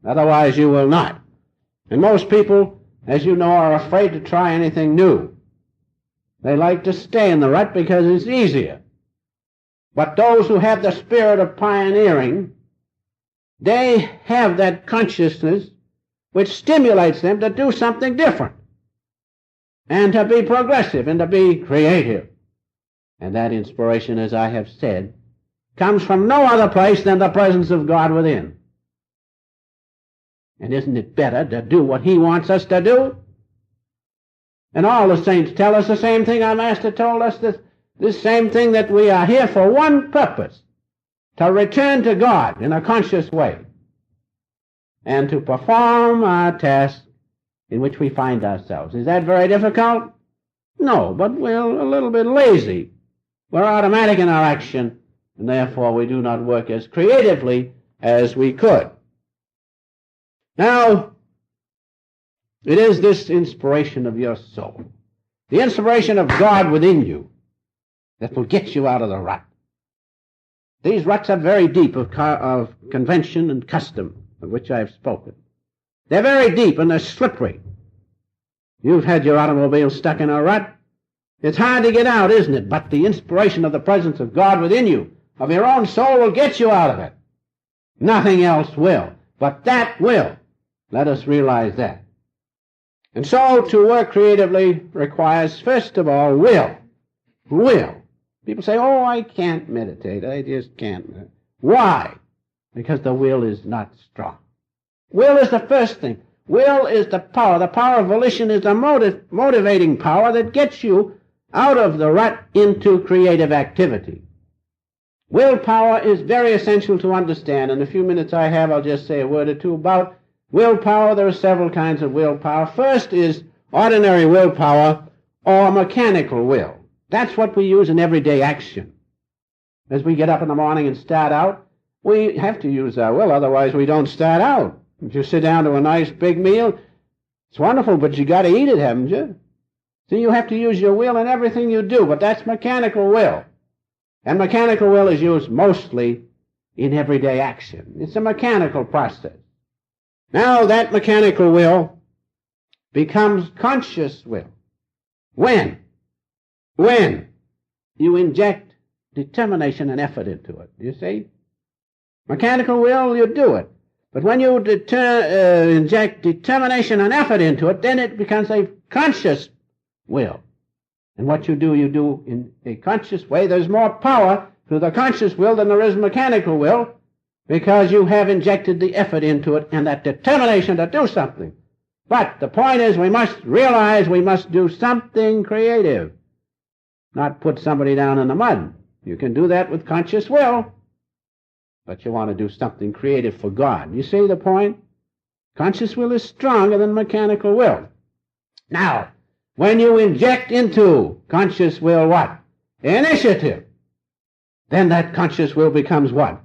Otherwise you will not. And most people, as you know, are afraid to try anything new. They like to stay in the rut because it's easier. But those who have the spirit of pioneering, they have that consciousness which stimulates them to do something different and to be progressive and to be creative. And that inspiration, as I have said, comes from no other place than the presence of God within. And isn't it better to do what He wants us to do? And all the saints tell us the same thing. Our Master told us this same thing, that we are here for one purpose, to return to God in a conscious way and to perform our task in which we find ourselves. Is that very difficult? No, but we're a little bit lazy. We're automatic in our action, and therefore we do not work as creatively as we could. Now, it is this inspiration of your soul, the inspiration of God within you, that will get you out of the rut. These ruts are very deep of convention and custom, of which I have spoken. They're very deep and they're slippery. You've had your automobile stuck in a rut. It's hard to get out, isn't it? But the inspiration of the presence of God within you, of your own soul, will get you out of it. Nothing else will, but that will. Let us realize that. And so to work creatively requires, first of all, will. Will. People say, oh, I can't meditate. I just can't. Why? Because the will is not strong. Will is the first thing. Will is the power. The power of volition is the motivating power that gets you out of the rut into creative activity. Willpower is very essential to understand. In the few minutes I have, I'll just say a word or two about willpower. There are several kinds of willpower. First is ordinary willpower or mechanical will. That's what we use in everyday action. As we get up in the morning and start out, we have to use our will, otherwise we don't start out. If you sit down to a nice big meal, it's wonderful, but you got to eat it, haven't you? So you have to use your will in everything you do, but that's mechanical will. And mechanical will is used mostly in everyday action. It's a mechanical process. Now that mechanical will becomes conscious will. When you inject determination and effort into it, you see? Mechanical will, you do it. But when you inject determination and effort into it, then it becomes a conscious will. And what you do in a conscious way. There's more power to the conscious will than there is mechanical will, because you have injected the effort into it and that determination to do something. But the point is, we must realize we must do something creative, not put somebody down in the mud. You can do that with conscious will, but you want to do something creative for God. You see the point? Conscious will is stronger than mechanical will. Now, when you inject into conscious will what? Initiative. Then that conscious will becomes what?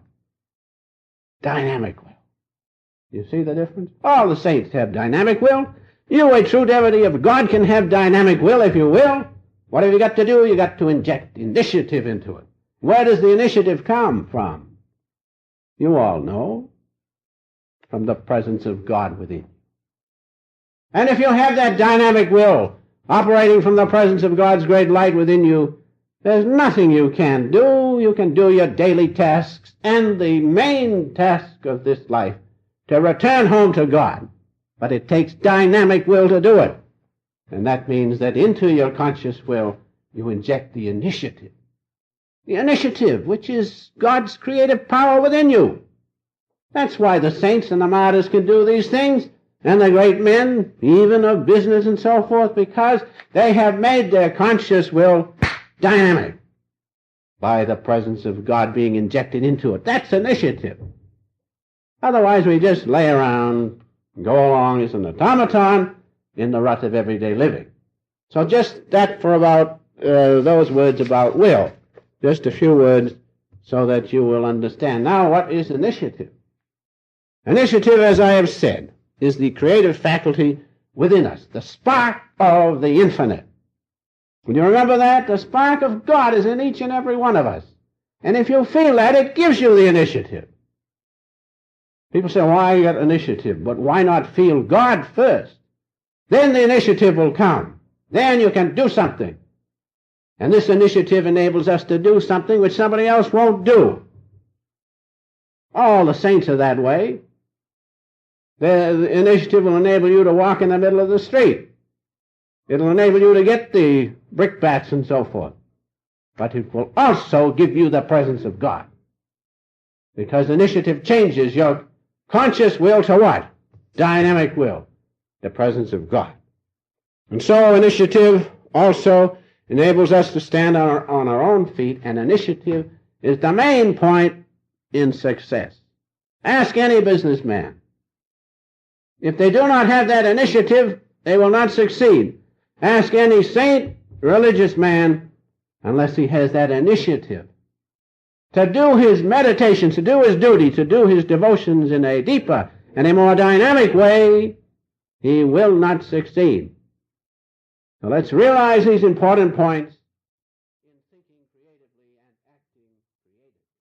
Dynamic will. You see the difference? All the saints have dynamic will. You, a true devotee of God, can have dynamic will if you will. What have you got to do? You got to inject initiative into it. Where does the initiative come from? You all know. From the presence of God within. And if you have that dynamic will operating from the presence of God's great light within you, there's nothing you can do. You can do your daily tasks and the main task of this life, to return home to God. But it takes dynamic will to do it. And that means that into your conscious will, you inject the initiative. The initiative, which is God's creative power within you. That's why the saints and the martyrs can do these things, and the great men, even of business and so forth, because they have made their conscious will dynamic by the presence of God being injected into it. That's initiative. Otherwise, we just lay around and go along as an automaton in the rut of everyday living. So just that for about those words about will. Just a few words so that you will understand. Now, what is initiative? Initiative, as I have said, is the creative faculty within us, the spark of the infinite. When you remember that, the spark of God is in each and every one of us. And if you feel that, it gives you the initiative. People say, why get initiative? But why not feel God first? Then the initiative will come. Then you can do something. And this initiative enables us to do something which somebody else won't do. All the saints are that way. The initiative will enable you to walk in the middle of the street. It'll enable you to get the brickbats and so forth. But it will also give you the presence of God. Because initiative changes your conscious will to what? Dynamic will. The presence of God. And so initiative also enables us to stand on our own feet, and initiative is the main point in success. Ask any businessman. If they do not have that initiative, they will not succeed. Ask any saint, religious man, unless he has that initiative to do his meditations, to do his duty, to do his devotions in a deeper and a more dynamic way, he will not succeed. So let's realize these important points in thinking creatively and acting creatively.